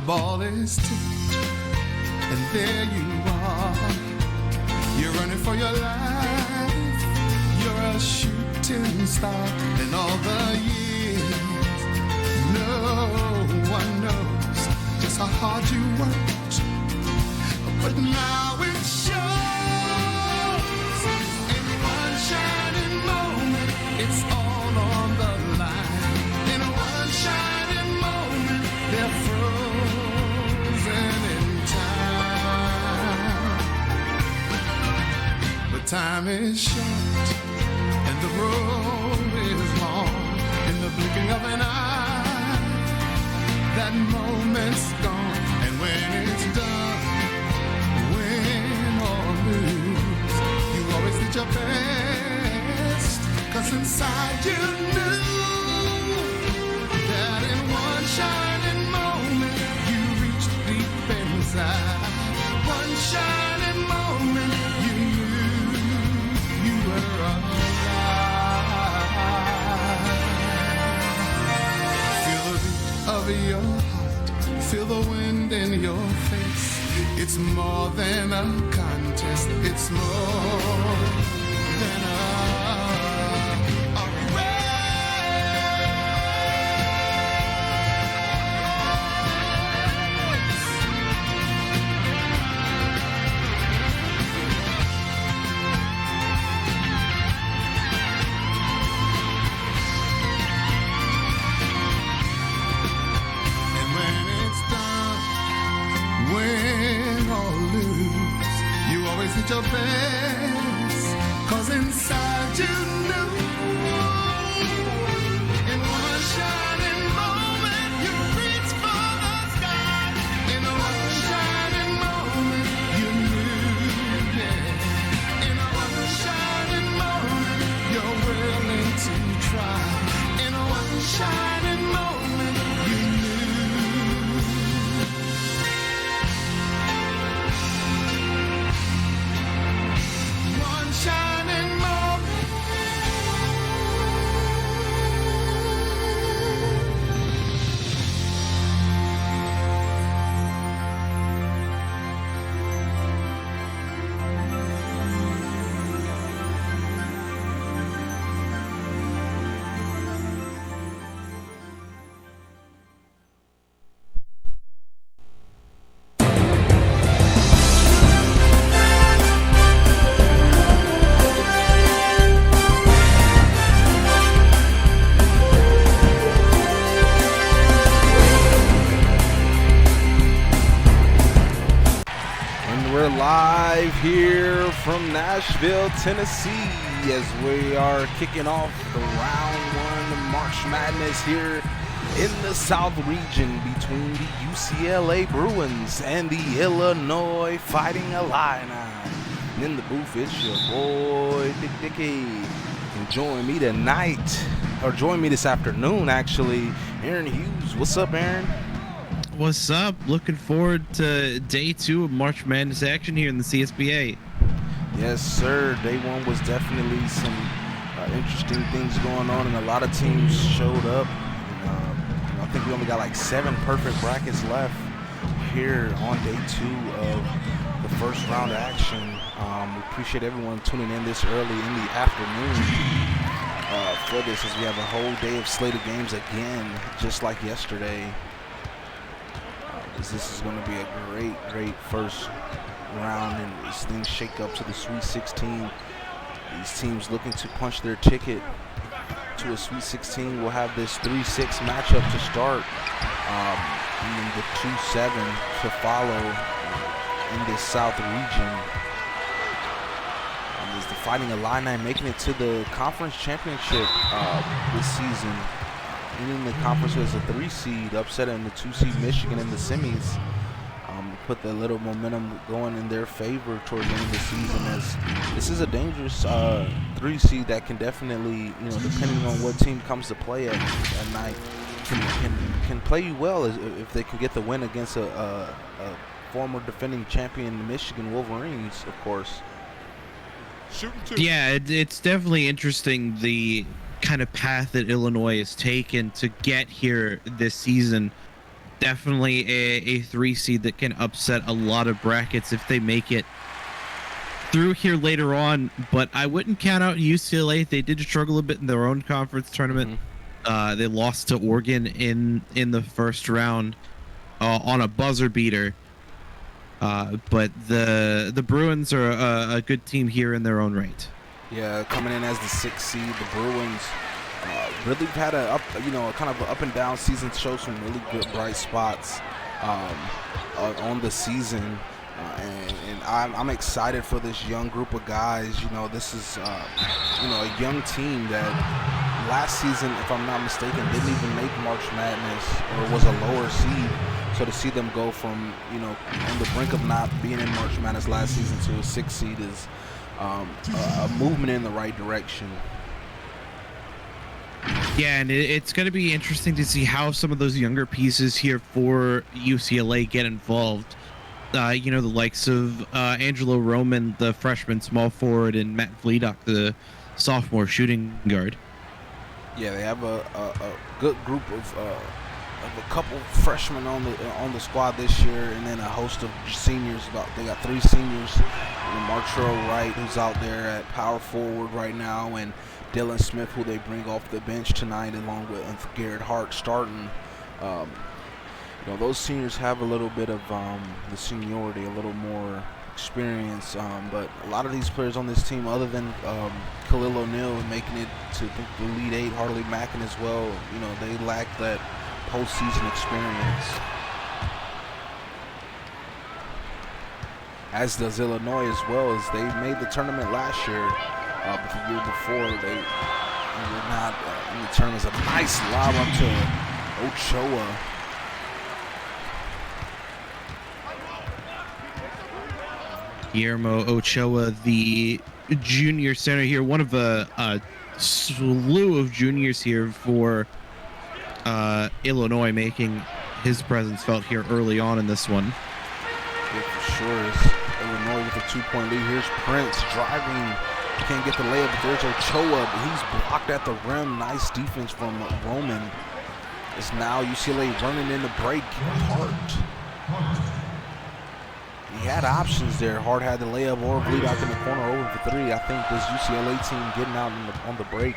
ball is tipped, and there you are. You're running for your life. You're a shooting star. In all the years, no one knows just how hard you worked. But now it shows. In one shining moment, it's all on the line. In one shining moment, they're frozen in time. But time is short, and the road is long. In the blinking of an eye, that moment's gone. And when it's done, win or lose, you always did your best. 'Cause inside you knew that in one shining moment you reached deep inside. One shining moment you knew you were alive. Feel the beat of your heart, feel the wind in your face. It's more than a contest, it's more than a your best, 'cause inside you knew in one shining moment you reached for the sky. In one shining moment you knew, yeah. In one shining moment you're willing to try. In one shining moment you knew. Shining moment. Live here from Nashville, Tennessee, as we are kicking off the round one of March Madness here in the South region between the UCLA Bruins and the Illinois Fighting Illini. And in the booth, it's your boy Dick Dickey. And join me tonight, or join me this afternoon actually, Aaron Hughes. What's up, Aaron? What's up? Looking forward to day 2 of March Madness action here in the CSBA. Yes, sir. Day 1 was definitely some interesting things going on, and a lot of teams showed up. And, I think we only got like 7 perfect brackets left here on day 2 of the first round action. We appreciate everyone tuning in this early in the afternoon for this, as we have a whole day of slated games again, just like yesterday. This is going to be a great first round, and as things shake up to the Sweet 16. These teams looking to punch their ticket to a Sweet 16 will have this 3-6 matchup to start, and the 2-7 to follow in this South region. Is the Fighting Illini making it to the conference championship this season? In the conference as a 3 seed, upsetting the 2 seed Michigan in the semis, put the little momentum going in their favor towards the end of the season, as this is a dangerous 3 seed that can definitely, depending on what team comes to play at night, can play you well if they can get the win against a former defending champion, the Michigan Wolverines, of course. Yeah, it's definitely interesting, the kind of path that Illinois has taken to get here this season. definitely a 3 seed that can upset a lot of brackets if they make it through here later on. But I wouldn't count out UCLA. They did struggle a bit in their own conference tournament. They lost to Oregon in the first round on a buzzer beater. But the Bruins are a good team here in their own right. Yeah, coming in as the 6th seed, the Bruins really had a kind of up and down season. Showed some really good bright spots on the season, and I'm excited for this young group of guys. This is a young team that last season, if I'm not mistaken, didn't even make March Madness or was a lower seed. So to see them go from on the brink of not being in March Madness last season to a 6th seed is a movement in the right direction. Yeah, and it's going to be interesting to see how some of those younger pieces here for UCLA get involved. The likes of Angelo Roman, the freshman small forward, and Matt Vledock, the sophomore shooting guard. Yeah, they have a good group of a couple freshmen on the squad this year, and then a host of seniors. They got 3 seniors. Martrell Wright, who's out there at power forward right now, and Dylan Smith, who they bring off the bench tonight, along with Garrett Hart starting. Those seniors have a little bit of the seniority, a little more experience, but a lot of these players on this team, other than Khalil O'Neal making it to the Elite 8, Harley Mackin as well, they lack that postseason experience. As does Illinois as well, as they made the tournament last year, but the year before they were not in the tournament. A nice lob up to Ochoa. Guillermo Ochoa, the junior center here, one of a slew of juniors here for Illinois, making his presence felt here early on in this one. Yeah, for sure. It's Illinois with a 2-point lead. Here's Prince driving. Can't get the layup, but there's Ochoa. He's blocked at the rim. Nice defense from Roman. It's now UCLA running in the break. Hart. He had options there. Hart had the layup or Vledock in the corner over for 3. I think this UCLA team getting out on the break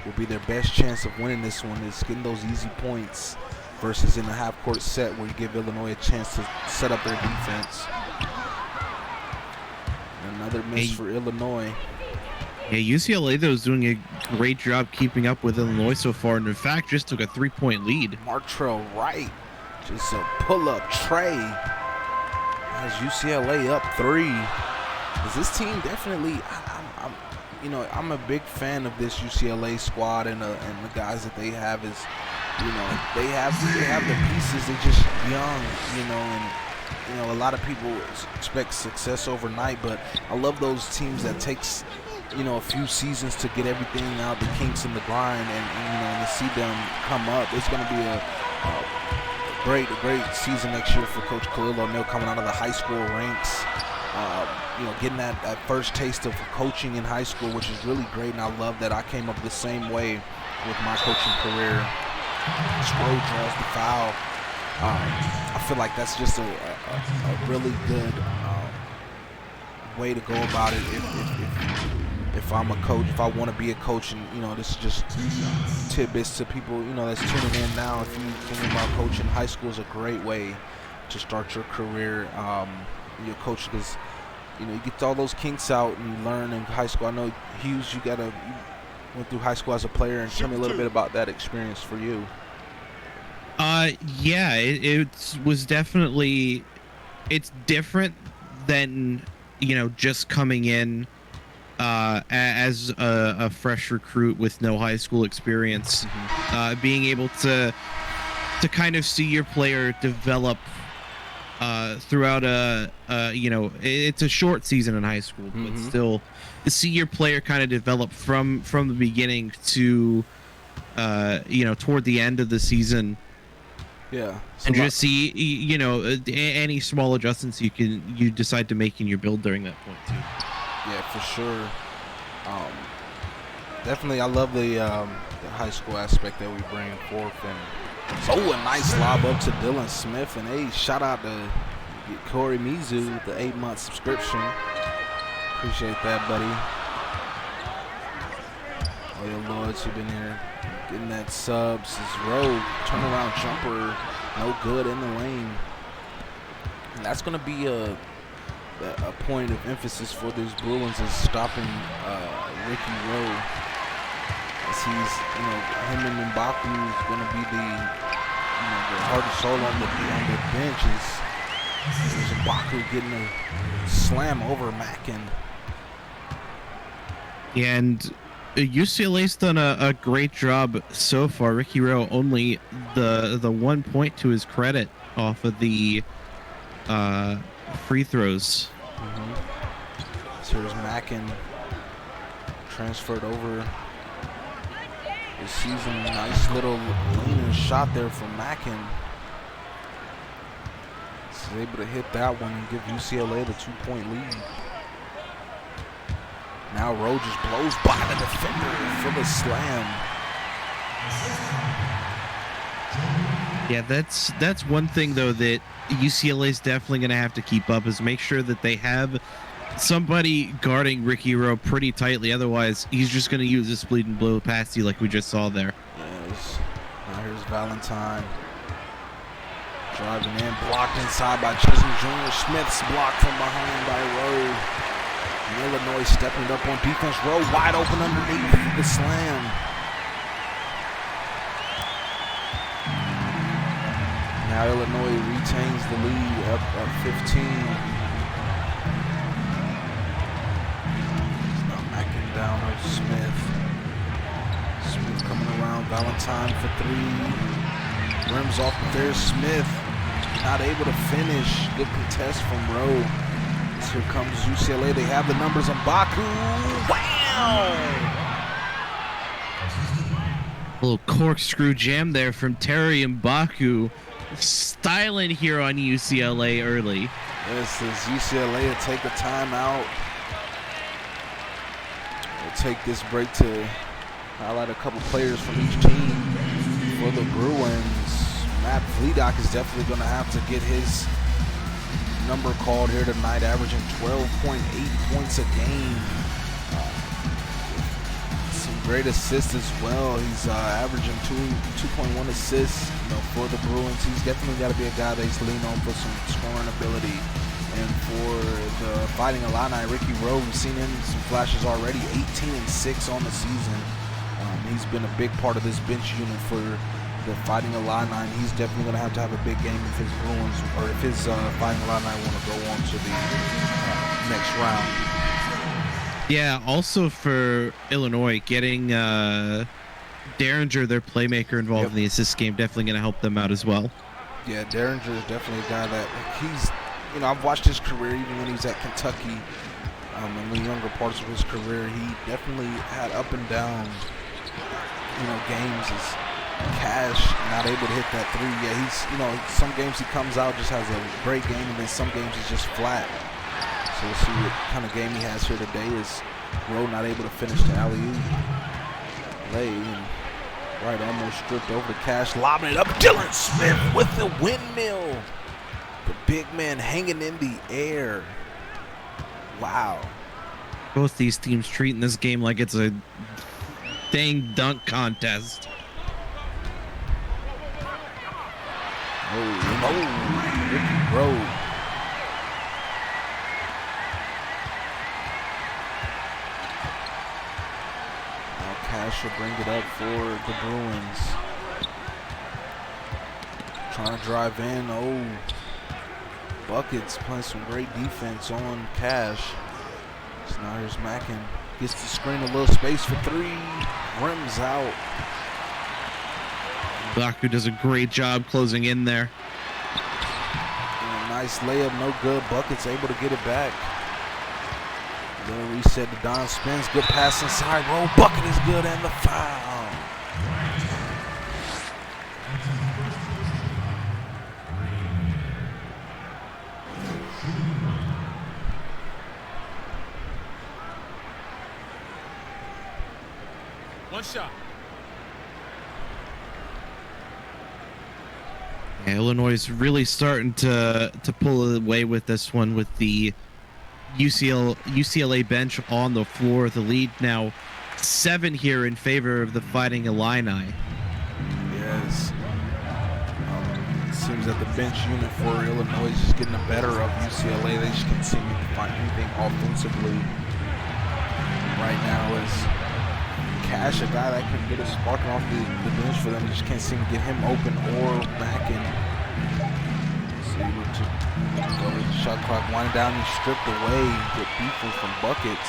will be their best chance of winning this one, is getting those easy points versus in a half-court set where you give Illinois a chance to set up their defense. Another miss for Illinois. Yeah, UCLA, though, is doing a great job keeping up with Illinois so far, and in fact just took a 3-point lead. Martrell Wright, just a pull-up tray. As UCLA up 3. Is this team definitely? I'm a big fan of this UCLA squad and the guys that they have. Is they have the pieces. They're just young, and a lot of people expect success overnight. But I love those teams that takes a few seasons to get everything out, the kinks in the grind, and to see them come up. It's going to be a great season next year for Coach Khalil O'Neal, coming out of the high school ranks. Getting that first taste of coaching in high school, which is really great, and I love that. I came up the same way with my coaching career. Stroh draws the foul. I feel like that's just a really good way to go about it. If I'm a coach, if I want to be a coach, and this is just tidbits to people that's tuning in now. If you think about coaching, high school is a great way to start your career. Your coach, because you get all those kinks out and you learn in high school. I know Hughes, you went through high school as a player, and tell me a little bit about that experience for you. Yeah, it was definitely, it's different than just coming in as a fresh recruit with no high school experience. Being able to kind of see your player develop throughout it's a short season in high school, but still to see your player kind of develop from the beginning to toward the end of the season. Yeah, and just see any small adjustments you decide to make in your build during that point too. Yeah, for sure. Definitely, I love the high school aspect that we bring forth, and Oh, a nice lob up to Dylan Smith. And hey, shout out to Corey Mizu with the 8-month subscription. Appreciate that, buddy. Oh, your Lords, you've been here getting that subs. His road turnaround jumper, no good in the lane. And that's going to be a point of emphasis for these Bruins is stopping Ricky Rowe. As he's, him and M'Baku is going to be the heart and soul on the bench. Is M'Baku getting a slam over Mackin. And UCLA's done a great job so far. Ricky Rowe only the 1 point to his credit off of the free throws. So here's Mackin transferred over this season. Nice little leaning shot there from Mackin. He's able to hit that one and give UCLA the 2-point lead. Now Rowe just blows by the defender for the slam. Yeah, that's one thing though that UCLA is definitely going to have to keep up is make sure that they have somebody guarding Ricky Rowe pretty tightly. Otherwise, he's just going to use this bleed and blow past you like we just saw there. Yes. Now here's Valentine driving in, blocked inside by Chisholm Jr. Smith's blocked from behind by Rowe. And Illinois stepping up on defense. Rowe wide open underneath the slam. Now Illinois retains the lead up 15. It's now Mackin down on Smith. Smith coming around. Valentine for three. Rims off, but there's Smith. Not able to finish. Good contest from Rowe. Here comes UCLA. They have the numbers on M'Baku. Wow! A little corkscrew jam there from Terry M'Baku. Styling here on UCLA early. This is UCLA to take a timeout. We'll take this break to highlight a couple players from each team. For the Bruins, Matt Vlidock is definitely going to have to get his number called here tonight, averaging 12.8 points a game. Some great assists as well. He's averaging 2.1 assists for the Bruins. He's definitely got to be a guy that he's lean on for some scoring ability. And for the Fighting Illini, Ricky Rowe, we've seen him some flashes already, 18-6 on the season. He's been a big part of this bench unit for the Fighting Illini, and he's definitely going to have a big game if his Bruins, or if his Fighting Illini want to go on to the next round. Yeah, also for Illinois, getting Derringer, their playmaker, involved in the assist game, definitely going to help them out as well. Yeah, Derringer is definitely a guy that he's, I've watched his career even when he was at Kentucky. In the younger parts of his career, he definitely had up and down, games. As Cash not able to hit that three. Yeah, he's, some games he comes out, just has a great game, and then some games he's just flat. So we'll see what kind of game he has here today. Is Rowe not able to finish the alley-oop. Lay and right, almost stripped over to Cash, lobbing it up. Dylan Smith with the windmill. The big man hanging in the air. Wow. Both these teams treating this game like it's a dang dunk contest. Oh, Ricky Rowe. Now Cash will bring it up for the Bruins. Trying to drive in. Oh, Buckets playing some great defense on Cash. So now here's Mackin. Gets the screen, a little space for three. Rims out. M'Baku does a great job closing in there. And a nice layup, no good. Buckets able to get it back. Then reset to Don Spence. Good pass inside. Roll. Bucket is good, and the foul. One shot. Yeah, Illinois is really starting to pull away with this one with the UCLA bench on the floor. The lead now 7 here in favor of the Fighting Illini. Yes. It seems that the bench unit for Illinois is just getting the better of UCLA. They just can't seem to find anything offensively right now. Is Cash, a guy that can get a spark off the bench for them. They just can't seem to get him open or back in. Shot clock winding down and stripped away. Get people from buckets.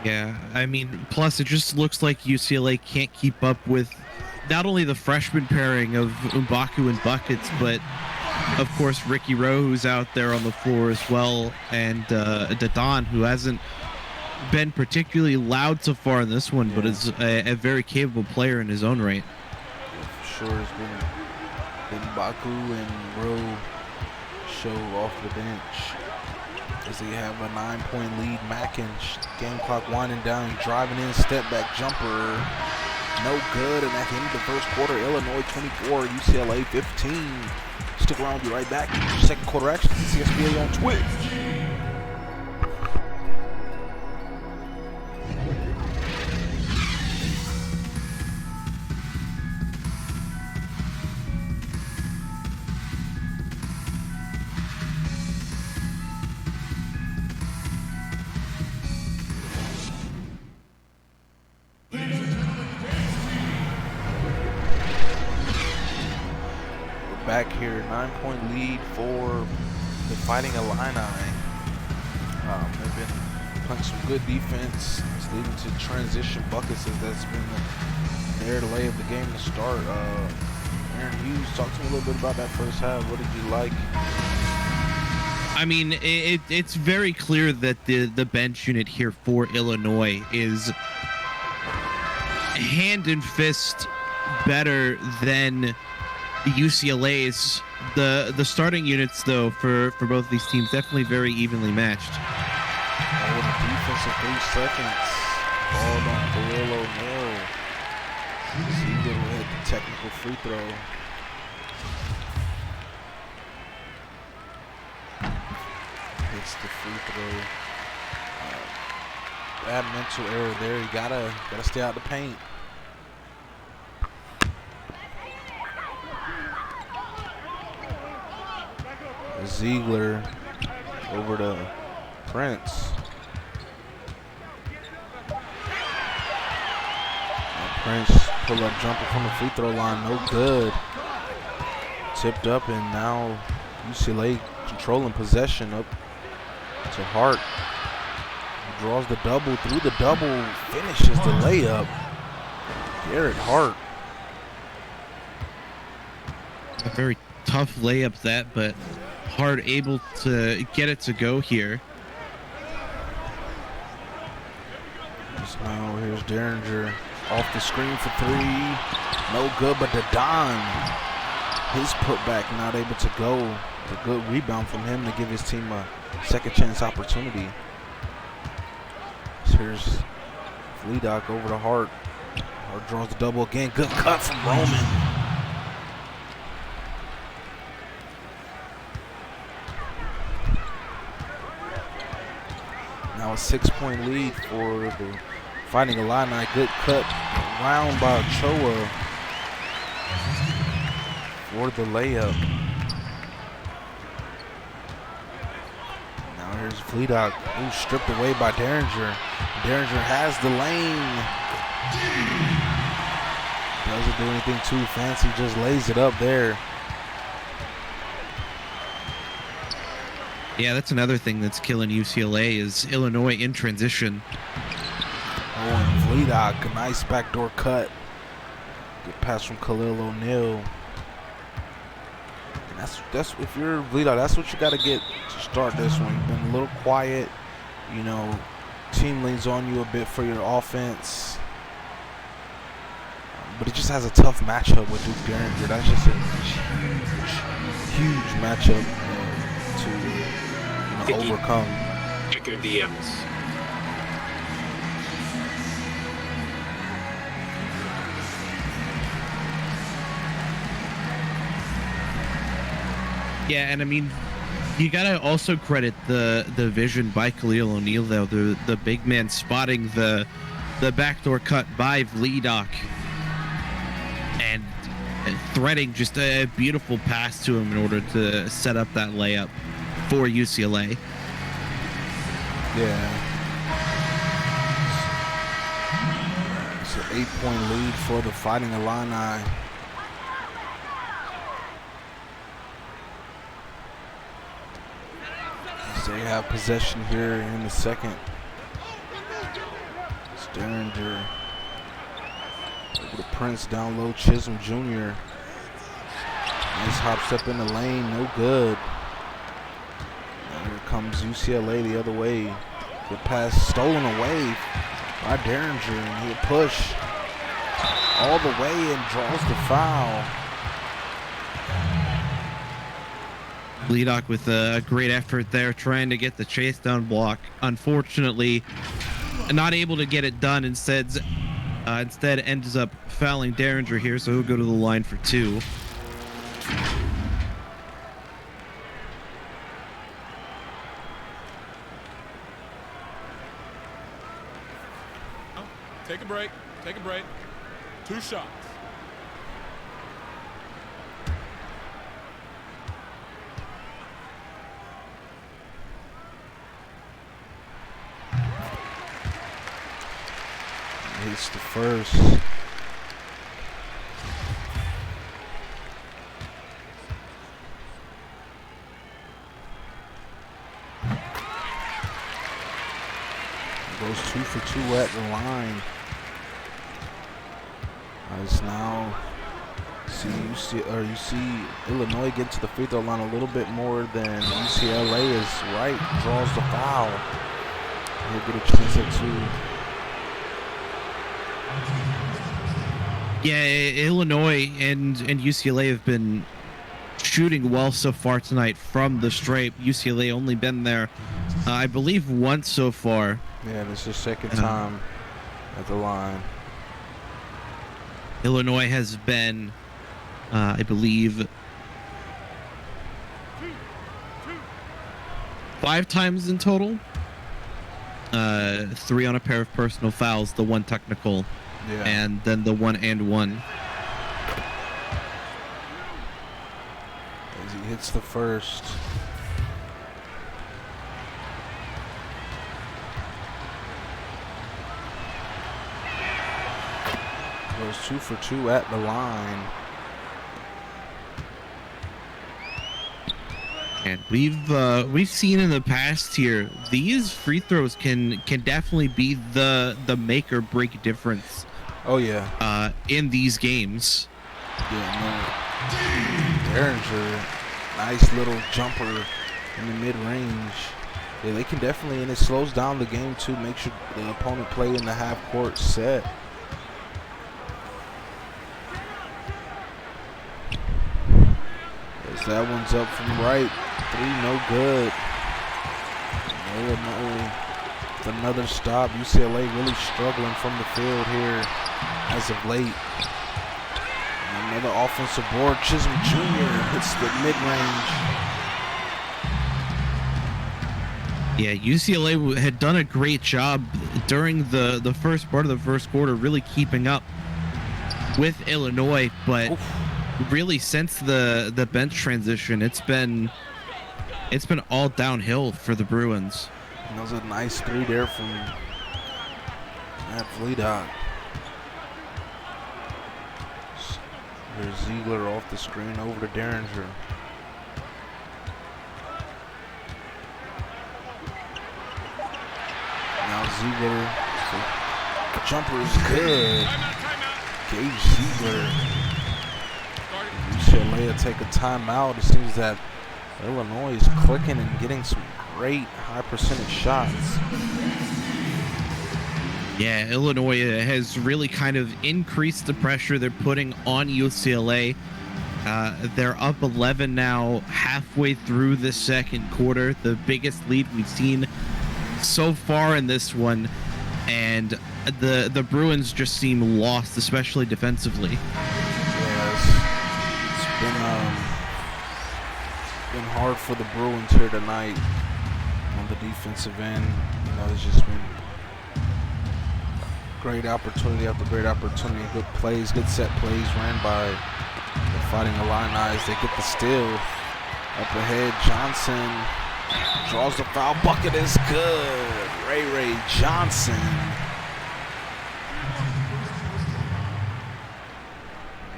Yeah, I mean, plus it just looks like UCLA can't keep up with not only the freshman pairing of M'Baku and buckets, but of course Ricky Rowe, who's out there on the floor as well, and Dadon, who hasn't been particularly loud so far in this one, but is a very capable player in his own right. Yeah, for sure, it's been M'Baku and Rowe show off the bench as they have a 9-point lead. Mackin, game clock winding down, driving in, step back jumper, no good. And at the end of the first quarter, Illinois 24, UCLA 15. Stick around, we'll be right back. Second quarter action, CSBA on Twitch. Back here, 9-point lead for the Fighting Illini. They've been playing some good defense. It's leading to transition buckets as that's been their lay of the game to start. Aaron Hughes, talk to me a little bit about that first half. What did you like? I mean, it's very clear that the bench unit here for Illinois is hand and fist better than UCLA's. The starting units, though, for both these teams, definitely very evenly matched. With a defense of 3 seconds, balled on Khalil O'Neal. Ziegler will hit the technical free throw. Hits the free throw. Bad mental error there. You gotta stay out the paint. Ziegler over to Prince. Prince pull up jumper from the free throw line, no good. Tipped up, and now UCLA controlling possession up to Hart. He draws the double, through the double, finishes the layup. Garrett Hart. A very tough layup that, but Hart able to get it to go here. Now here's Derringer off the screen for 3. No good, but Dadon, his putback not able to go. A good rebound from him to give his team a second chance opportunity. So here's Fleedock over to Hart. Hart draws the double again. Good cut from Roman. Now a 6-point lead for the Fighting Illini. Good cut round by Ochoa for the layup. Now here's Fleedock, who's stripped away by Derringer. Derringer has the lane. Doesn't do anything too fancy, just lays it up there. Yeah, that's another thing that's killing UCLA is Illinois in transition. Oh, and Fleedock, a nice backdoor cut. Good pass from Khalil O'Neal. And that's if you're Fleedock, that's what you got to get to start this one. You've been a little quiet. You know, team leans on you a bit for your offense. But it just has a tough matchup with Duke Derringer. That's just a huge matchup to overcome. Check your DMs. Yeah, and I mean, you gotta also credit the vision by Khalil O'Neal, though. The big man spotting the backdoor cut by Vledock and threading just a beautiful pass to him in order to set up that layup for UCLA. Yeah. It's an 8-point lead for the Fighting Illini. As they have possession here in the second. It's Derringer. Over to Prince, down low, Chisholm Jr. Nice hop step in the lane, no good. And here comes UCLA the other way. The pass stolen away by Derringer, and he'll push all the way and draws the foul. Vledock with a great effort there, trying to get the chase down block. Unfortunately, not able to get it done. Instead ends up fouling Derringer here, so he'll go to the line for 2. Take a break. Take a break. 2 shots. Hits the first. Goes 2 for 2 at the line. As now you see Illinois get to the free throw line a little bit more than UCLA is right. Draws the foul. He'll get a chance at 2. Yeah, Illinois and UCLA have been shooting well so far tonight from the stripe. UCLA only been there, I believe, once so far. Yeah, this is the second time at the line. Illinois has been, I believe, 5 times in total. 3 on a pair of personal fouls, the 1 technical, and then the 1 and 1. As he hits the first. Goes 2 for 2 at the line. And we've seen in the past here, these free throws can definitely be the make or break difference. Oh yeah. In these games. Yeah, no. Derringer, nice little jumper in the mid-range. Yeah, they can definitely, and it slows down the game too. Make sure the opponent play in the half-court set. As that one's up from right. 3, no good. Illinois with another stop. UCLA really struggling from the field here as of late. And another offensive board. Chisholm Jr. hits the mid-range. Yeah, UCLA had done a great job during the first part of the first quarter, really keeping up with Illinois, but really since the bench transition, it's been all downhill for the Bruins. And that was a nice 3 there from Matt Vledock. There's Ziegler off the screen over to Derringer. Now Ziegler, the jumper is good. Gage Ziegler. UCLA will take a timeout. It seems that Illinois is clicking and getting some great high percentage shots. Yeah, Illinois has really kind of increased the pressure they're putting on UCLA. They're up 11 now, halfway through the second quarter, the biggest lead we've seen so far in this one, and the Bruins just seem lost, especially defensively. Yes, it's been hard for the Bruins here tonight on the defensive end. You know, it's just been great opportunity after great opportunity, good plays, good set plays ran by the Fighting Illini. They get the steal. Up ahead, Johnson draws the foul. Bucket is good. Ray Johnson.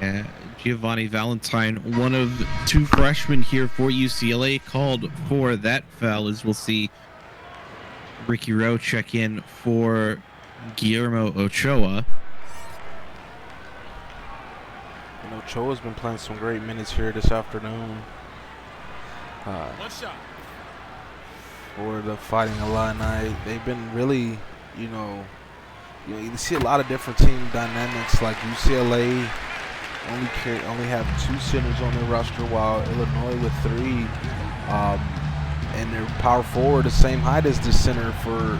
Yeah, Giovanni Valentine, one of two freshmen here for UCLA, called for that foul, as we'll see Ricky Rowe check in for Guillermo Ochoa. And Ochoa's been playing some great minutes here this afternoon. One shot. For the Fighting Illini, they've been really, you see a lot of different team dynamics. Like UCLA only have 2 centers on their roster, while Illinois with 3, and their power forward the same height as the center for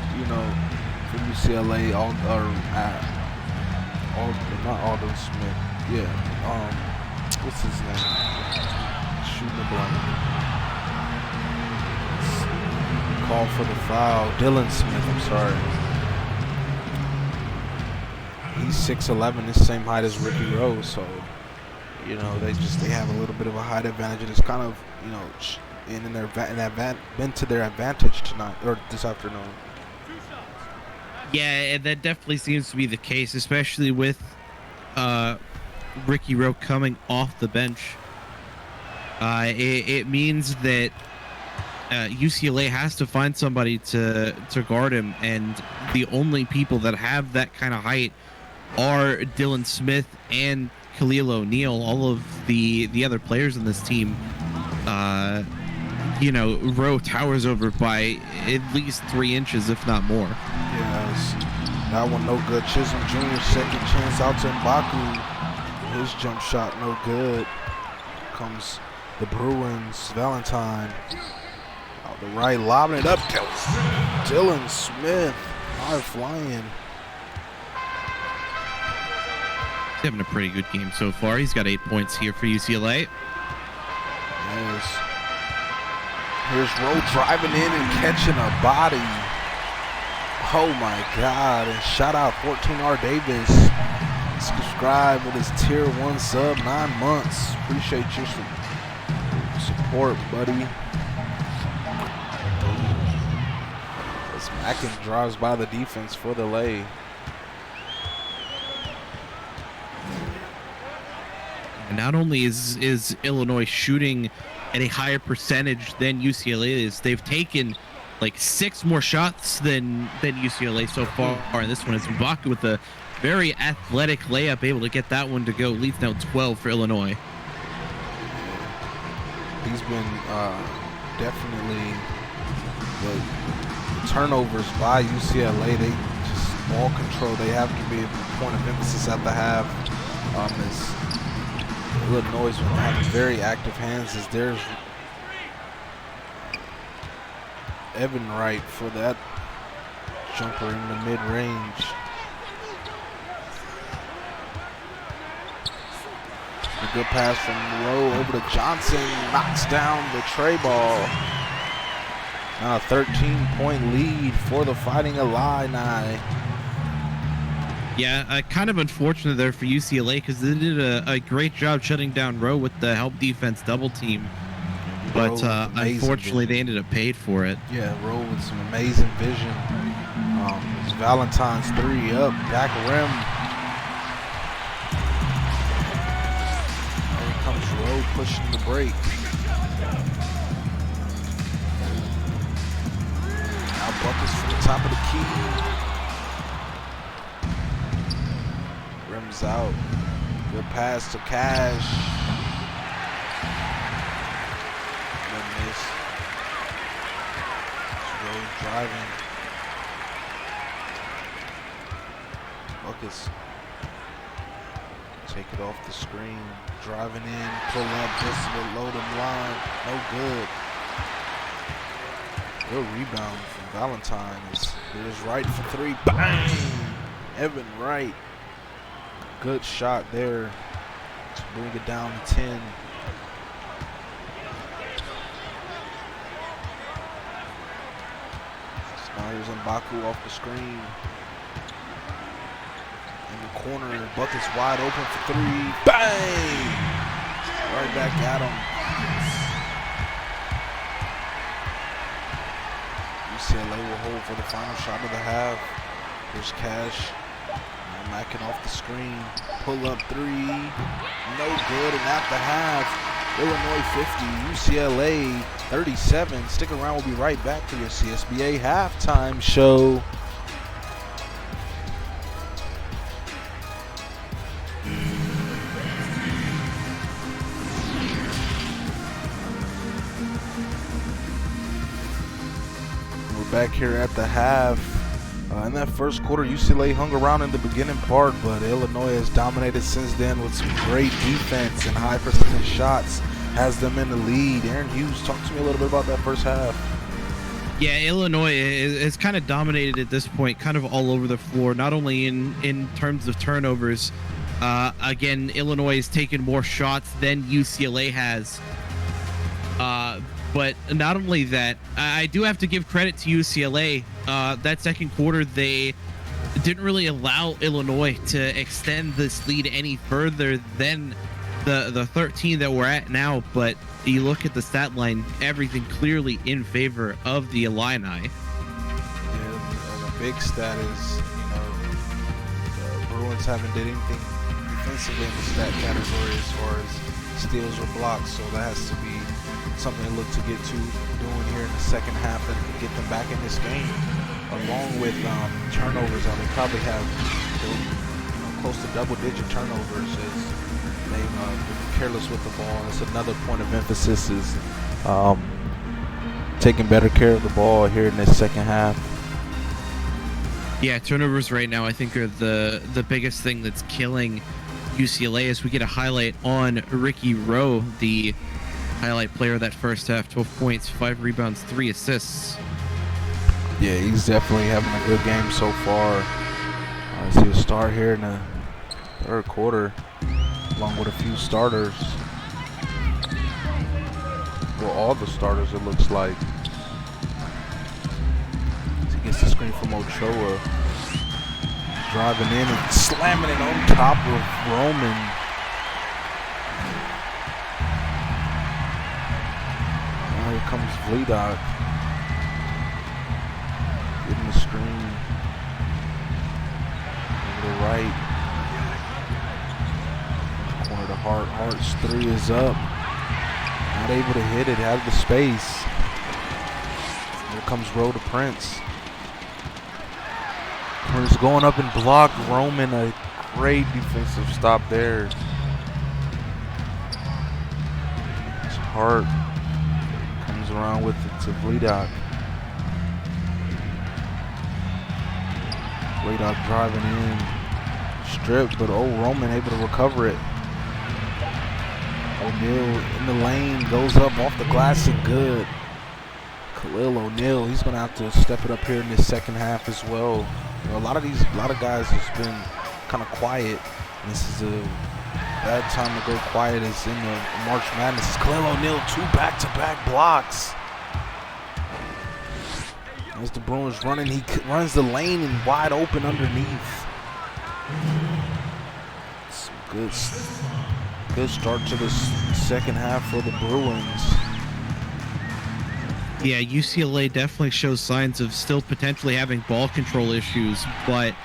UCLA. Not Alden Smith. Yeah. What's his name? Shooting the blank. Call for the foul. Dylan Smith, I'm sorry. He's 6'11", the same height as Ricky Rose, so they have a little bit of a height advantage, and it's kind of been to their advantage tonight or this afternoon. Yeah, and that definitely seems to be the case, especially with Ricky Rowe coming off the bench. It means that UCLA has to find somebody to guard him, and the only people that have that kind of height are Dylan Smith and Khalil O'Neal. All of the other players in this team, Rowe towers over by at least 3 inches, if not more. Yes, that one no good. Chisholm Jr. second chance out to Mbaku. His jump shot no good. Comes the Bruins. Valentine out the right, lobbing it up. Dylan Smith high flying. He's having a pretty good game so far. He's got 8 points here for UCLA. Yes. Here's Rowe driving in and catching a body. Oh my God. And shout out 14R Davis. Subscribe with his tier 1 sub, 9 months. Appreciate your support, buddy. As Mackin drives by the defense for the lay. And not only is Illinois shooting at a higher percentage than UCLA is, they've taken like 6 more shots than UCLA so far. And this one is Mbaku with a very athletic layup, able to get that one to go. Leads now 12 for Illinois. He's been definitely the turnovers by UCLA. They just ball control. They have to be a point of emphasis at the half. As Illinois been having very active hands, as there's Evan Wright for that jumper in the mid-range. A good pass from Rowe over to Johnson, knocks down the tray ball. Now a 13-point lead for the Fighting Illini. Yeah, kind of unfortunate there for UCLA, because they did a great job shutting down Rowe with the help defense double team. But unfortunately, they ended up paid for it. Yeah, Rowe with some amazing vision. It's Valentine's 3 up, back rim. Here comes Rowe pushing the break. Now buckets from the top of the key. Rims out. Good pass to Cash. Good miss. Rowe driving. Buckets. Take it off the screen. Driving in. Pull up. Just to the low them line. No good. Good rebound from Valentine. There's Wright for 3. Bang! Evan Wright. Good shot there to bring it down to 10. Baku off the screen. In the corner, bucket's wide open for three. Bang! Right back at him. UCLA will hold for the final shot of the half. Here's Cash. Now Mackin off the screen. Pull up three. No good. And at the half, Illinois 50, UCLA 37. Stick around. We'll be right back for your CSBA halftime show. Back here at the half. In that first quarter, UCLA hung around in the beginning part, but Illinois has dominated since then with some great defense and high percentage shots. Has them in the lead. Aaron Hughes, talk to me a little bit about that first half. Yeah, Illinois is kind of dominated at this point, kind of all over the floor, not only in terms of turnovers. Again, Illinois has taken more shots than UCLA has. But not only that, I do have to give credit to UCLA. That second quarter, they didn't really allow Illinois to extend this lead any further than the 13 that we're at now. But you look at the stat line, everything clearly in favor of the Illini. Yeah, the big stat is, the Bruins haven't did anything defensively in the stat category as far as steals or blocks, so that has to be something to look to get to doing here in the second half that can get them back in this game, along with turnovers. They probably have close to double-digit turnovers as they've been careless with the ball. That's another point of emphasis is taking better care of the ball here in this second half. Yeah, turnovers right now I think are the biggest thing that's killing UCLA, as we get a highlight on Ricky Rowe, the highlight player of that first half. 12 points, 5 rebounds, 3 assists. Yeah, he's definitely having a good game so far. I see a start here in the third quarter, along with a few starters. Well, all the starters, it looks like. He gets the screen from Ochoa. Driving in and slamming it on top of Roman. Here comes Vledock. Getting the screen. Over the right. Corner to Hart. Hart's three is up. Not able to hit it out of the space. Here comes Rowe to Prince. Prince going up and blocked. Roman, a great defensive stop there. It's Hart. Around with it to Vledock. Vledock driving in, stripped, but Roman able to recover it. O'Neal in the lane, goes up off the glass and good. Khalil O'Neal, he's gonna have to step it up here in this second half as well. A lot of guys has been kind of quiet. This is a bad time to go quiet is in the March Madness. Khalil O'Neal, 2 back-to-back blocks. As the Bruins running, he runs the lane and wide open underneath. Some good start to the second half for the Bruins. Yeah, UCLA definitely shows signs of still potentially having ball control issues, but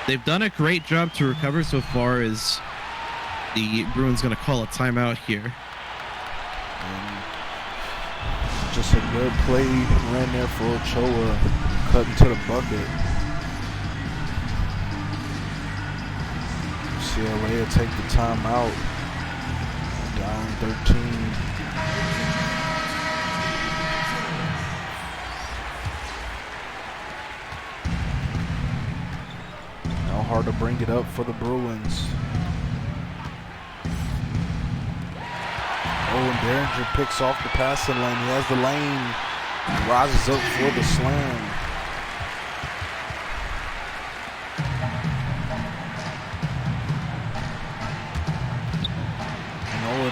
they've done a great job to recover so far, as the Bruins going to call a timeout here. And just a good play ran there for Ochoa, cutting to the bucket. UCLA will take the timeout. Down 13. Now hard to bring it up for the Bruins. And Derringer picks off the passing lane. He has the lane. Rises up for the slam.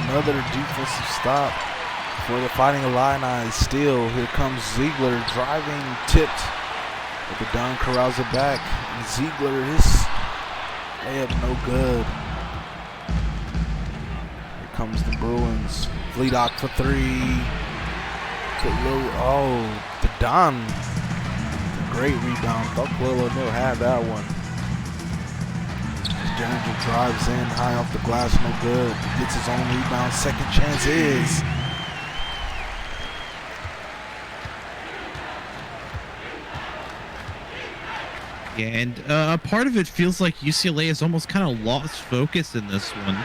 Another defensive stop for the Fighting Illini. Steal. Here comes Ziegler driving, tipped But the Don corrals it back. And Ziegler, his layup no good. Here comes the Bruins. Vleedock for three. Oh, the Don. Great rebound. Thought Khalil O'Neal had that one. Derringer drives in high off the glass, no good. Gets his own rebound. Second chance is. Yeah, and a part of it feels like UCLA has almost kind of lost focus in this one.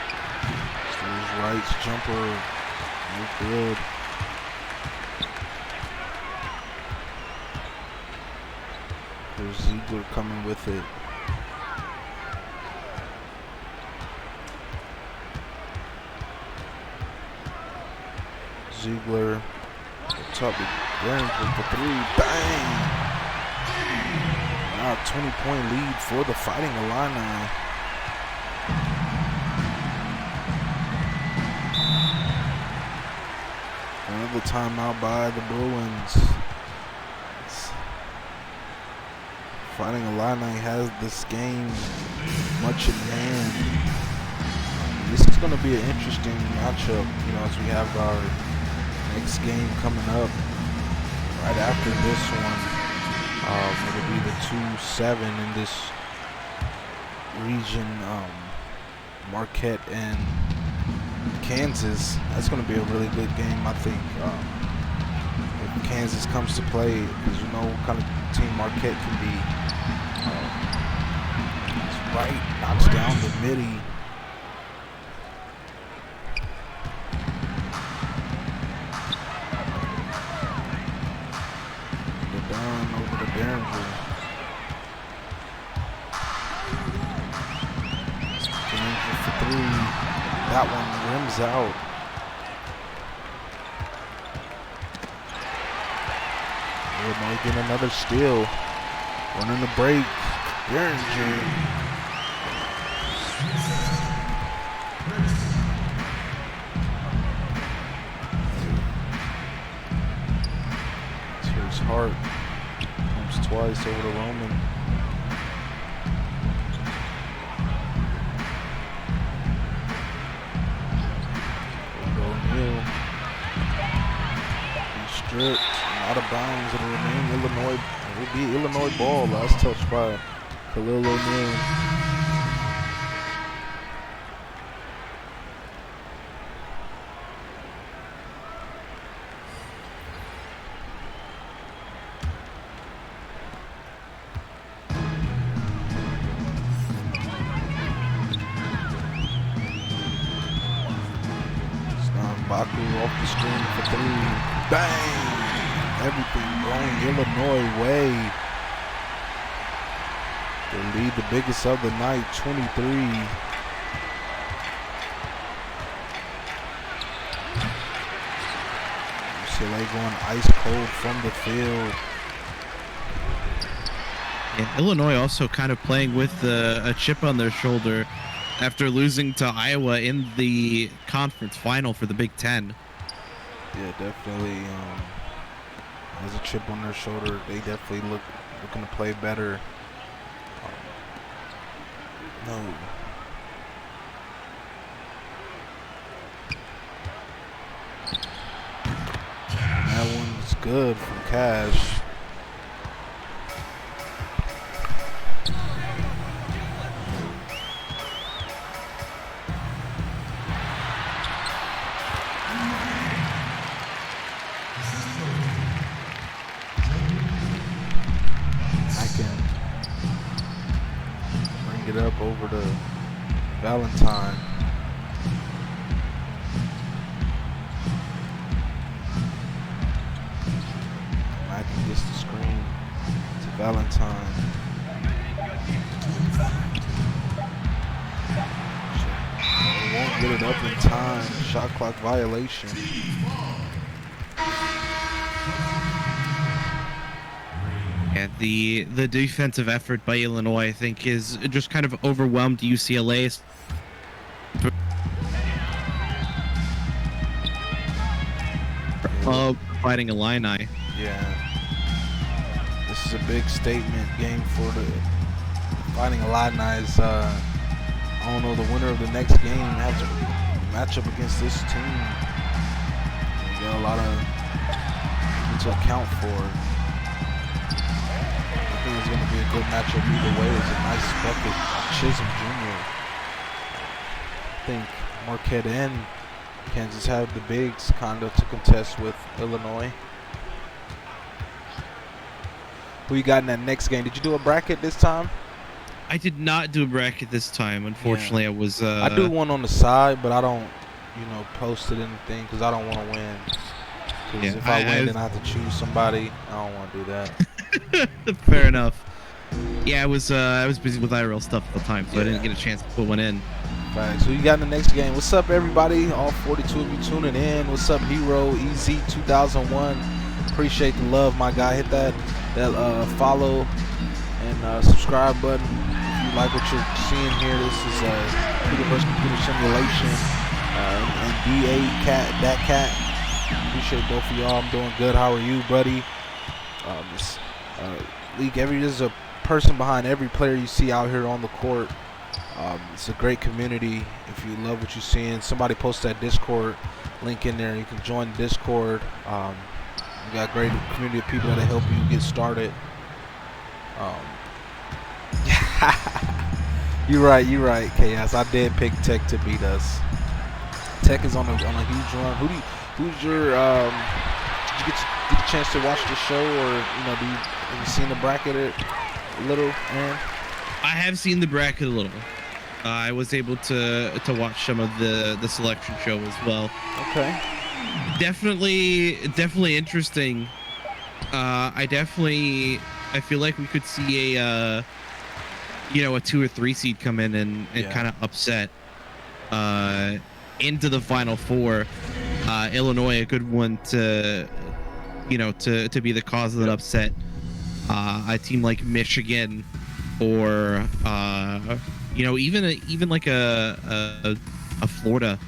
Steals Wright's jumper. No good. There's Ziegler coming with it. Ziegler up top of Derringer for three. Bang! Now 20-point lead for the Fighting Illini. Another timeout by the Bruins. Fighting Illini has this game much in hand. This is going to be an interesting matchup, you know, as we have our next game coming up right after this one. It'll be the 2-7 in this region, Marquette and Kansas. That's going to be a really good game, I think. If Kansas comes to play, because you know what kind of team Marquette can be. Right, knocks down the midi. The Don over the Derringer. Derringer for three. That one rims out. Illinois getting another steal. Running the break. Derringer. Here's Hart. Comes twice over to Roman. O'Neal. He's stripped. Out of bounds. It'll remain Illinois. It will be Illinois ball. Last touch by Khalil O'Neal. Baku off the screen for three. Bang! Everything going Illinois way. They lead the biggest of the night, 23. UCLA going ice cold from the field. And Illinois also kind of playing with a chip on their shoulder after losing to Iowa in the conference final for the Big Ten. Yeah, definitely. Has a chip on their shoulder. They definitely looking to play better. No. That one's good from Cash. Up over to Valentine. Mackin gets the screen to Valentine. Won't get it up in time. Shot clock violation. Yeah, the defensive effort by Illinois, I think, is just kind of overwhelmed UCLA. Fighting Illini. Yeah. this is a big statement game for the Fighting Illini's. I don't know, the winner of the next game has to match up against this team. You got a lot of to account for. I think it's going to be a good matchup either way. It's a nice bucket. Chisholm Jr. I think Marquette and Kansas have the bigs kind of to contest with Illinois. Who you got in that next game? Did you do a bracket this time? I did not do a bracket this time. Unfortunately, I was. I do one on the side, but I don't, post it anything because I don't want to win. Because if I win, then I have to choose somebody. I don't want to do that. Fair enough. Yeah, I was busy with IRL stuff at the time, so I didn't get a chance to put one in. Right, so you got in the next game. What's up, everybody? All 42 of you tuning in. What's up, Hero EZ2001? Appreciate the love, my guy. Hit that follow and subscribe button if you like what you're seeing here. This is Computer vs. Computer Simulation and DA Cat, that cat. Appreciate both of y'all. I'm doing good. How are you, buddy? League, there's a person behind every player you see out here on the court. It's a great community. If you love what you're seeing, somebody post that Discord link in there. You can join Discord. We got a great community of people that'll help you get started. You're right, Chaos. I did pick Tech to beat us. Tech is on a huge run. Who's your? Did you get a chance to watch the show, or have you seen the bracket a little, Aaron? I have seen the bracket a little. I was able to watch some of the selection show as well. Okay. Definitely interesting. I feel like we could see a 2 or 3 seed come in and kind of upset into the Final Four. Illinois, a good one to be the cause of that upset. A team like Michigan, or even like a Florida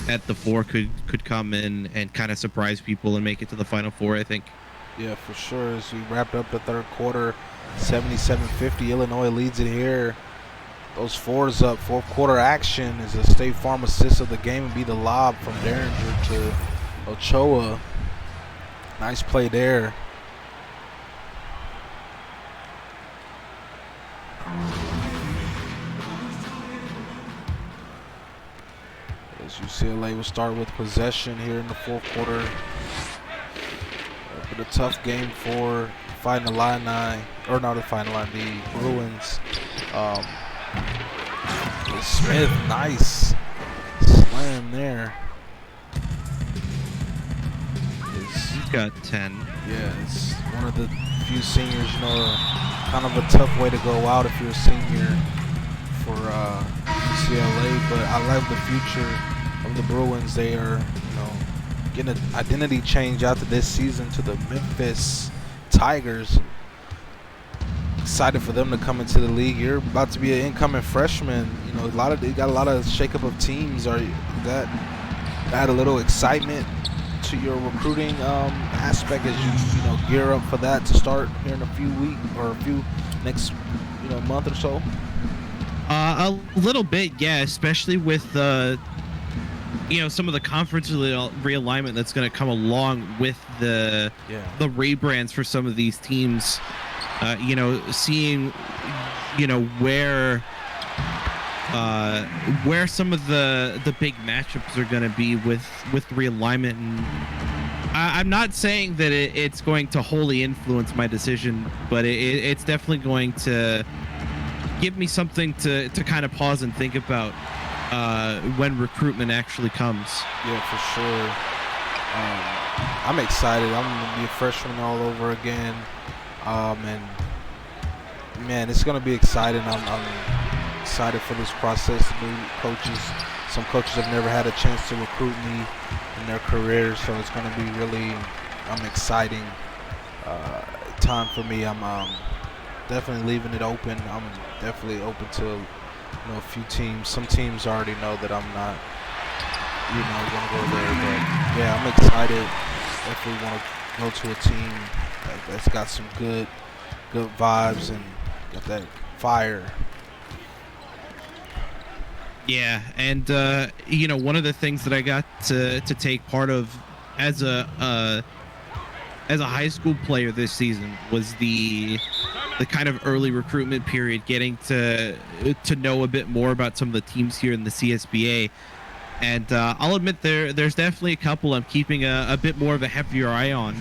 at the 4 could come in and kind of surprise people and make it to the Final Four, I think. Yeah, for sure. As we wrapped up the third quarter, 77-50, Illinois leads it here. Those 4s up. Fourth quarter action is a State Farm assist of the game and be the lob from Derringer to Ochoa. Nice play there. As UCLA will start with possession here in the fourth quarter. But a tough game for Fighting Illini, or not the Fighting Illini, the Bruins. Smith, nice slam there. He's got 10. Yeah, it's one of the few seniors, kind of a tough way to go out if you're a senior for UCLA. But I love the future of the Bruins. They are, getting an identity change after this season to the Memphis Tigers. Excited for them to come into the league. You're about to be an incoming freshman. You got a lot of shakeup of teams. That add a little excitement to your recruiting aspect as you gear up for that to start here in a few weeks or a few next month or so? A little bit, yeah. Especially with some of the conference realignment that's going to come along with the rebrands for some of these teams. Seeing where some of the big matchups are going to be with realignment, and I'm not saying that it's going to wholly influence my decision, but it's definitely going to give me something to kind of pause and think about when recruitment actually comes. Yeah, for sure. I'm excited. I'm going to be a freshman all over again. And man, it's going to be exciting. I'm excited for this process. New coaches, some coaches have never had a chance to recruit me in their careers, so it's going to be really exciting time for me. I'm definitely leaving it open. I'm definitely open to a few teams. Some teams already know that I'm not going to go there, but yeah, I'm excited. Definitely want to go to a team that's got some good vibes and got that fire. Yeah, and one of the things that I got to take part of as a high school player this season was the kind of early recruitment period, getting to know a bit more about some of the teams here in the CSBA. And I'll admit there's definitely a couple I'm keeping a bit more of a heavier eye on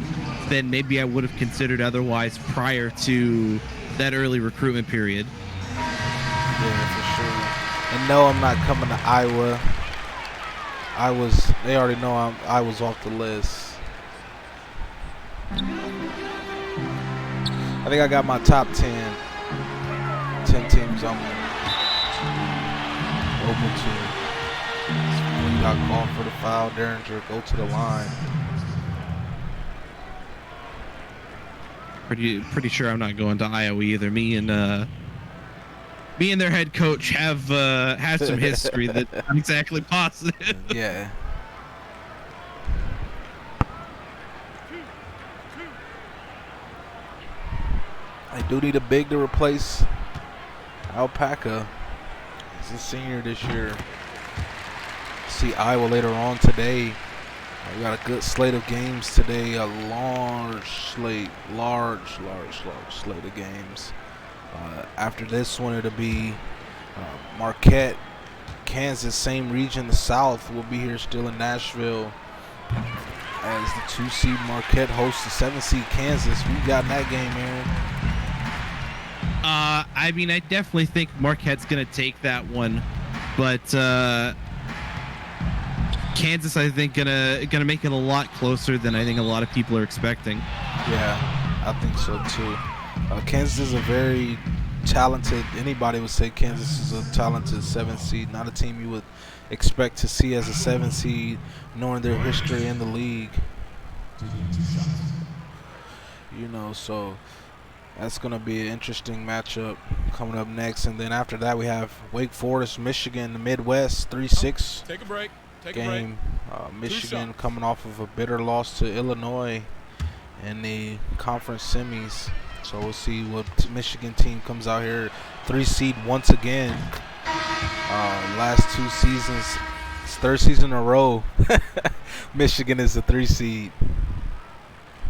than maybe I would have considered otherwise prior to that early recruitment period. Yeah, for sure. And no, I'm not coming to Iowa. They already know I was off the list. I think I got my top 10 teams I'm open to. When you got called for the foul, Derringer, go to the line. Pretty sure I'm not going to Iowa either. Me and their head coach have some history that's not exactly positive. Yeah. I do need a big to replace Alpaca. He's a senior this year. See Iowa later on today. We got a good slate of games today. A large slate of games. After this one, it'll be Marquette, Kansas, same region, the South. Will be here still in Nashville as the 2 seed Marquette hosts the 7 seed Kansas. We got in that game, Aaron. I mean, I definitely think Marquette's going to take that one, but Kansas, I think, gonna make it a lot closer than I think a lot of people are expecting. Yeah, I think so too. Kansas is a very talented. Anybody would say Kansas is a talented 7 seed, not a team you would expect to see as a 7 seed, knowing their history in the league. So that's going to be an interesting matchup coming up next. And then after that, we have Wake Forest, Michigan, the Midwest, 3-6 Take a break. game. Michigan coming off of a bitter loss to Illinois in the conference semis. So we'll see what Michigan team comes out here. 3 seed once again. Last 2 seasons, it's 3rd season in a row. Michigan is the 3 seed.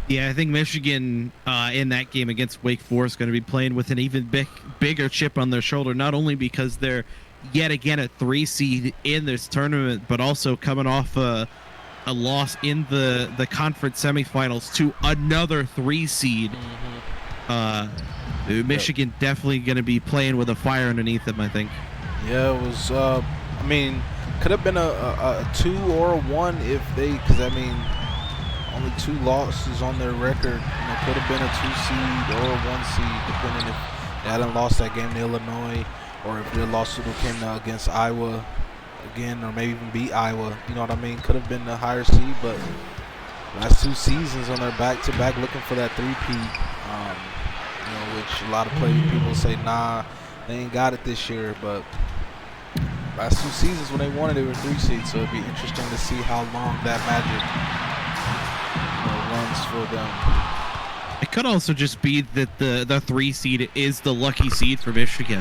Yeah, I think Michigan in that game against Wake Forest going to be playing with an even bigger chip on their shoulder, not only because they're yet again a 3 seed in this tournament, but also coming off a loss in the conference semifinals to another 3 seed. Michigan definitely going to be playing with a fire underneath them, I think. Yeah, it was. Could have been a 2 or a 1 if they, because only 2 losses on their record. Could have been a 2 seed or a 1 seed, depending if they hadn't lost that game to Illinois, or if their loss came against Iowa again, or maybe even beat Iowa. You know what I mean? Could have been a higher seed, but last 2 seasons on their back-to-back looking for that 3-peat. Which a lot of people say, nah, they ain't got it this year. But last 2 seasons when they won it, they were 3 seeds. So it'd be interesting to see how long that magic runs for them. It could also just be that the 3 seed is the lucky seed for Michigan.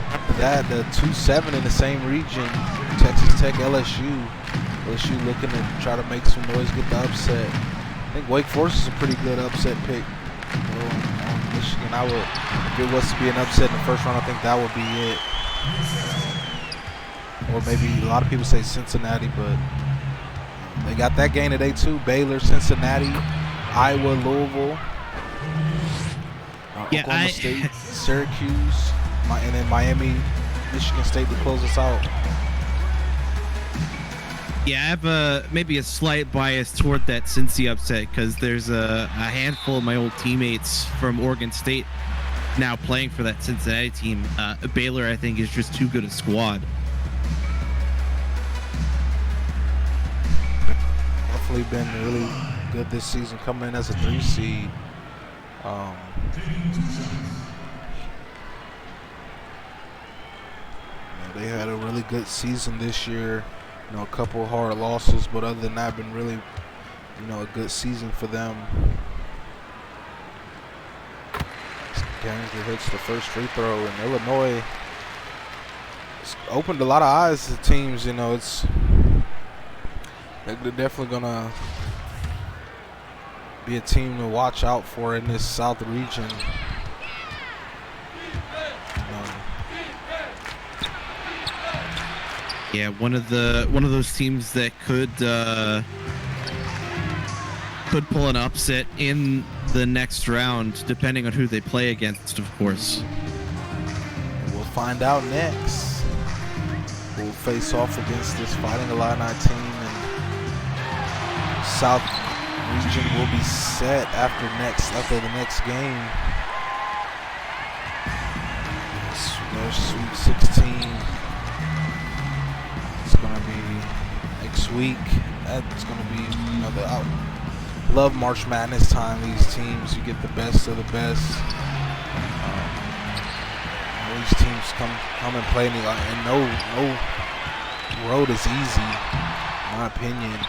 After that, the 2-7 in the same region, Texas Tech, LSU. LSU looking to try to make some noise, get the upset. I think Wake Forest is a pretty good upset pick on Michigan. If it was to be an upset in the first round, I think that would be it. Or maybe a lot of people say Cincinnati, but they got that game today too. Baylor, Cincinnati, Iowa, Louisville, Oklahoma State, Syracuse, and then Miami, Michigan State to close us out. Yeah, I have maybe a slight bias toward that Cincy upset because there's a handful of my old teammates from Oregon State now playing for that Cincinnati team. Baylor, I think, is just too good a squad. Definitely been really good this season, coming in as a 3 seed. They had a really good season this year. A couple hard losses, but other than that, been really, a good season for them. Garinger hits the first free throw, and Illinois it's opened a lot of eyes to teams. They're definitely gonna be a team to watch out for in this South region. Yeah, one of those teams that could pull an upset in the next round, depending on who they play against, of course. We'll find out next. We'll face off against this Fighting Illini team, and South region will be set after the next game. There's Sweet 16. It's gonna be next week. That's gonna be I love March Madness time. These teams, you get the best of the best. These teams come and play me, and no road is easy, in my opinion.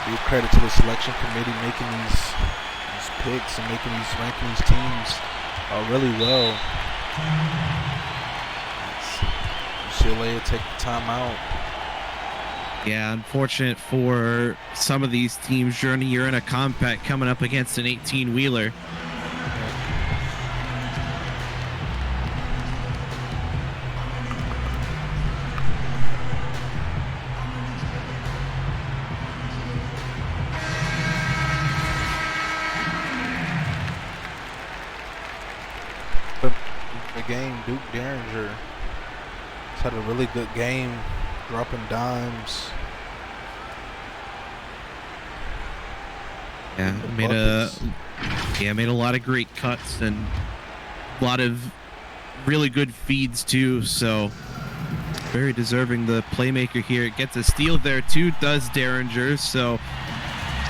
Give credit to the selection committee making these picks and ranking these teams really well. UCLA will take the time out. Yeah, unfortunate for some of these teams. You're in a compact coming up against an 18-wheeler. The game, Duke Derringer has had a really good game, dropping dimes. Yeah, made a lot of great cuts and a lot of really good feeds too. So very deserving the playmaker here. Gets a steal there too, does Derringer. So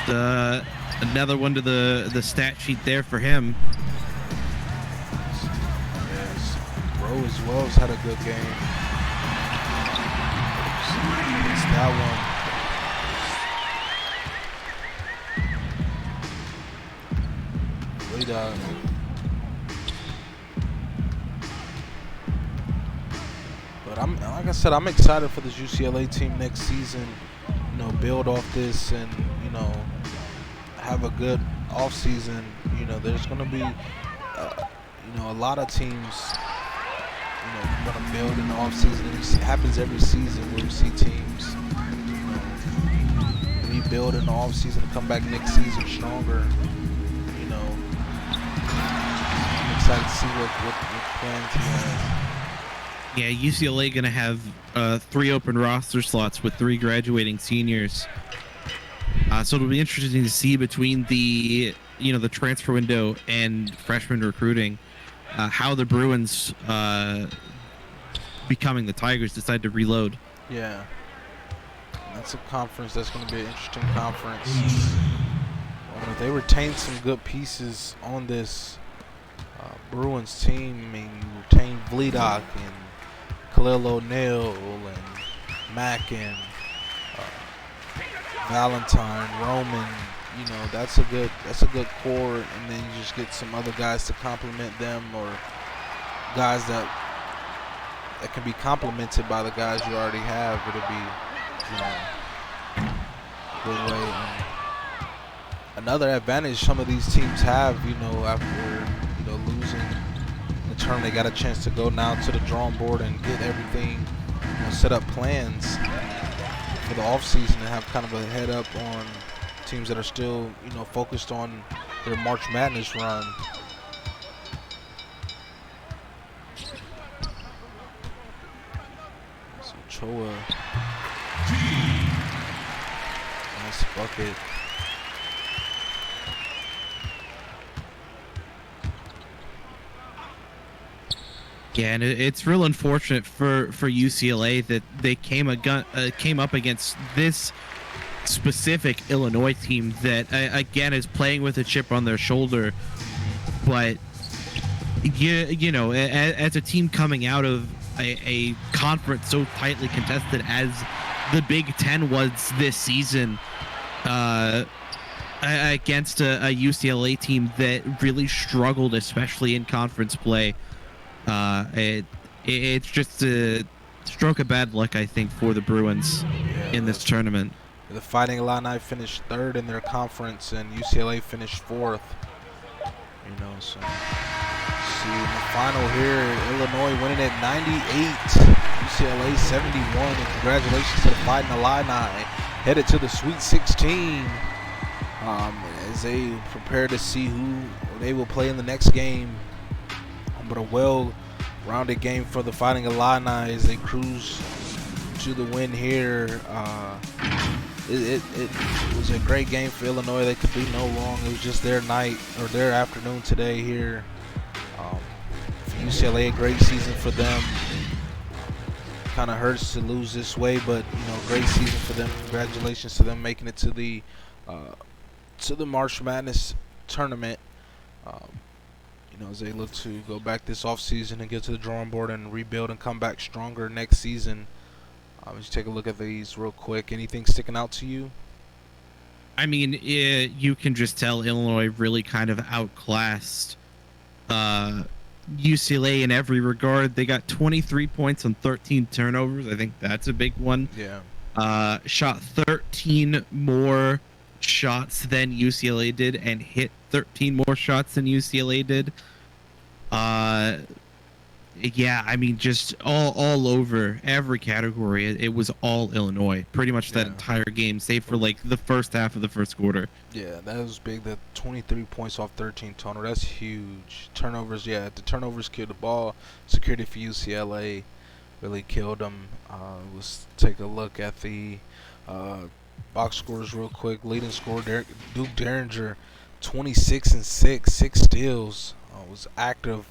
another one to the stat sheet there for him. Yes, Rose Wells had a good game. It's that one. But like I said, I'm excited for this UCLA team next season. Build off this and have a good off season. There's going to be a lot of teams going to build in the off season. It happens every season where we see teams rebuild in the off season and come back next season stronger. Excited to see what plans he has. Yeah, UCLA gonna have 3 open roster slots with 3 graduating seniors. So it'll be interesting to see between the transfer window and freshman recruiting how the Bruins, becoming the Tigers, decide to reload. Yeah, that's a conference that's going to be an interesting conference. They retained some good pieces on this Bruins team. You retain Vledock and Khalil O'Neal and Mack and Valentine, Roman. That's a good core, and then you just get some other guys to complement them, or guys that can be complemented by the guys you already have. It'll be a good way. And another advantage some of these teams have, after losing the term, they got a chance to go now to the drawing board and get everything, set up plans for the off season and have kind of a head up on teams that are still, focused on their March Madness run. So Choa, nice bucket. Yeah, and it's real unfortunate for UCLA that they came up against this specific Illinois team that again is playing with a chip on their shoulder, but as a team coming out of a conference so tightly contested as the Big Ten was this season, against a UCLA team that really struggled, especially in conference play, it's just a stroke of bad luck, I think, for the Bruins in this tournament. The Fighting Illini finished third in their conference, and UCLA finished fourth. So see in the final here, Illinois winning at 98, UCLA 71. And congratulations to the Fighting Illini, headed to the Sweet 16 as they prepare to see who they will play in the next game. But a well-rounded game for the Fighting Illini as they cruise to the win here. It was a great game for Illinois. They could do no wrong. It was just their night or their afternoon today here. For UCLA, a great season for them. Kind of hurts to lose this way, but great season for them. Congratulations to them making it to the March Madness tournament. As they look to go back this offseason and get to the drawing board and rebuild and come back stronger next season. Let's take a look at these real quick. Anything sticking out to you? I mean, you can just tell Illinois really kind of outclassed UCLA in every regard. They got 23 points on 13 turnovers. I think that's a big one. Yeah. Shot 13 more shots than UCLA did and hit 13 more shots than UCLA did. Yeah, I mean, just all over every category. It was all Illinois, pretty much that entire game, save for like the first half of the first quarter. Yeah, that was big. The 23 points off 13 turnovers, that's huge. Turnovers, the turnovers killed the ball. Security for UCLA really killed them. Let's take a look at the box scores real quick. Leading scorer Duke Derringer, 26 and 6 steals. Was active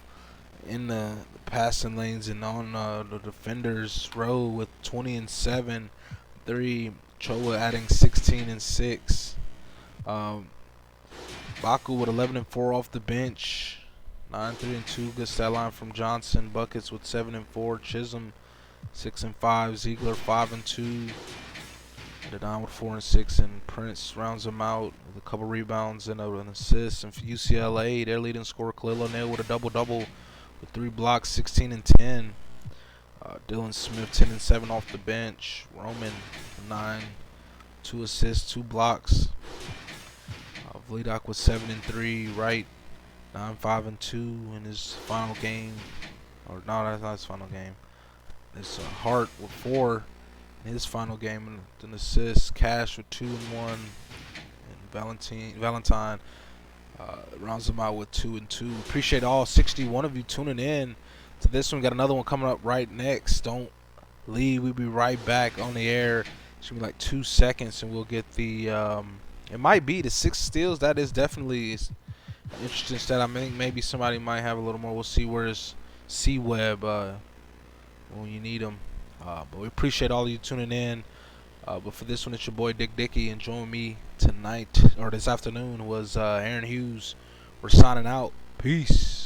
in the passing lanes and on the defenders row with 20 and 7. Csba adding 16 and 6. Baku with 11 and 4 off the bench. 9, 3 and 2. Good stat line from Johnson. Buckets with 7 and 4. Chisholm 6 and 5. Ziegler 5 and 2. Down with 4 and 6, and Prince rounds them out with a couple rebounds and an assist. And for UCLA, their leading scorer Khalil O'Neal with a double-double with 3 blocks, 16 and 10. Dylan Smith 10 and 7 off the bench. Roman 9, 2 assists, 2 blocks. Vledak with 7 and 3. Wright 9, 5 and 2 in his final game. Or no, that's not his final game. It's Hart with 4. His final game, and an assist. Cash with 2 and 1, and Valentine rounds them out with 2 and 2. Appreciate all 61 of you tuning in to this one. Got another one coming up right next. Don't leave. We'll be right back on the air. It's gonna be like 2 seconds, and we'll get the. It might be the 6 steals. That is definitely an interesting stat. I think maybe somebody might have a little more. We'll see where is C-Web when you need them. But we appreciate all of you tuning in. But for this one, it's your boy Dick Dickey, and joining me tonight or this afternoon was Aaron Hughes. We're signing out. Peace.